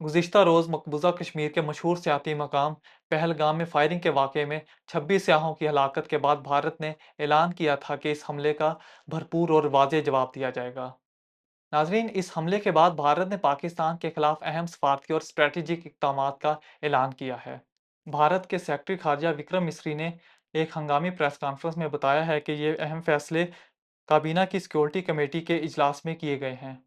गुज़िश्ता रोज़ मकबूजा कश्मीर के मशहूर सियाती मकाम पहलगाम में फायरिंग के वाक़े में 26 सियाहों की हलाकत के बाद भारत ने ऐलान किया था कि इस हमले का भरपूर और वाज़ेह जवाब दिया जाएगा। नाज़रीन, इस हमले के बाद भारत ने पाकिस्तान के खिलाफ अहम सफारती और स्ट्रेटेजिक इक़दामात का ऐलान किया है। भारत के सेक्रेटरी खारजा विक्रम मिस्री ने एक हंगामी प्रेस कॉन्फ्रेंस में बताया है कि ये अहम फैसले काबीना की सिक्योरिटी कमेटी के इजलास में किए गए हैं।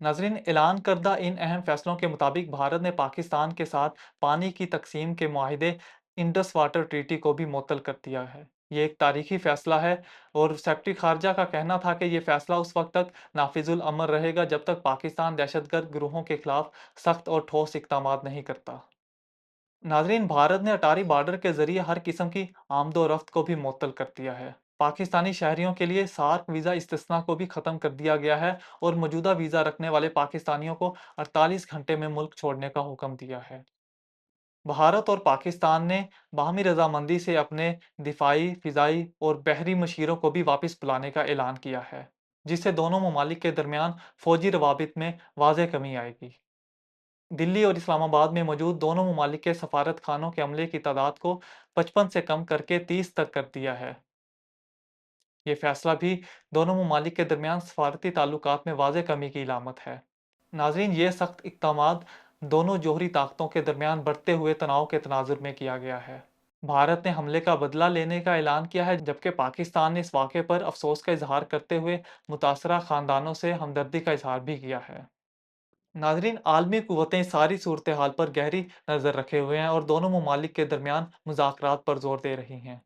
नाज़रीन, ऐलान करदा इन अहम फैसलों के मुताबिक भारत ने पाकिस्तान के साथ पानी की तकसीम के माहिदे इंडस वाटर ट्रीटी को भी मुअत्तल कर दिया है। ये एक तारीखी फैसला है और सेक्रेटरी खारजा का कहना था कि ये फैसला उस वक्त तक नाफिजुल अमल रहेगा जब तक पाकिस्तान दहशतगर्द गिरोहों के खिलाफ सख्त और ठोस इकदाम नहीं करता। नाजरीन, भारत ने अटारी बॉर्डर के जरिए हर किस्म की आमदोरफ्त को भी मुअत्तल कर दिया है। पाकिस्तानी शहरियों के लिए सार्क वीज़ा इस्तिस्ना को भी ख़त्म कर दिया गया है और मौजूदा वीज़ा रखने वाले पाकिस्तानियों को 48 घंटे में मुल्क छोड़ने का हुक्म दिया है। भारत और पाकिस्तान ने बाहमी रजामंदी से अपने दिफाई, फ़िज़ाई और बहरी मशीरों को भी वापस बुलाने का ऐलान किया है, जिससे दोनों ममालिक के दरमियान फ़ौजी रवाबित में वाज़ेह कमी आएगी। दिल्ली और इस्लामाबाद में मौजूद दोनों ममालिक के सफारत खानों के अमले की तादाद को 55 से कम करके 30 तक कर दिया है। ये फैसला भी दोनों ममालिक के दरमियान सफारती ताल्लुकात में वाज़ेह कमी की इलामत है। नाज़रीन, ये सख्त इक़दामात दोनों जोहरी ताकतों के दरमियान बढ़ते हुए तनाव के तनाजुर में किया गया है। भारत ने हमले का बदला लेने का ऐलान किया है, जबकि पाकिस्तान ने इस वाक़े पर अफसोस का इजहार करते हुए मुतासरा ख़ानदानों से हमदर्दी का इजहार भी किया है। नाजरीन, आलमी कुव्वतें सारी सूरत हाल पर गहरी नज़र रखे हुए हैं और दोनों ममालिक के दरमियान मुज़ाकरात पर जोर दे रही हैं।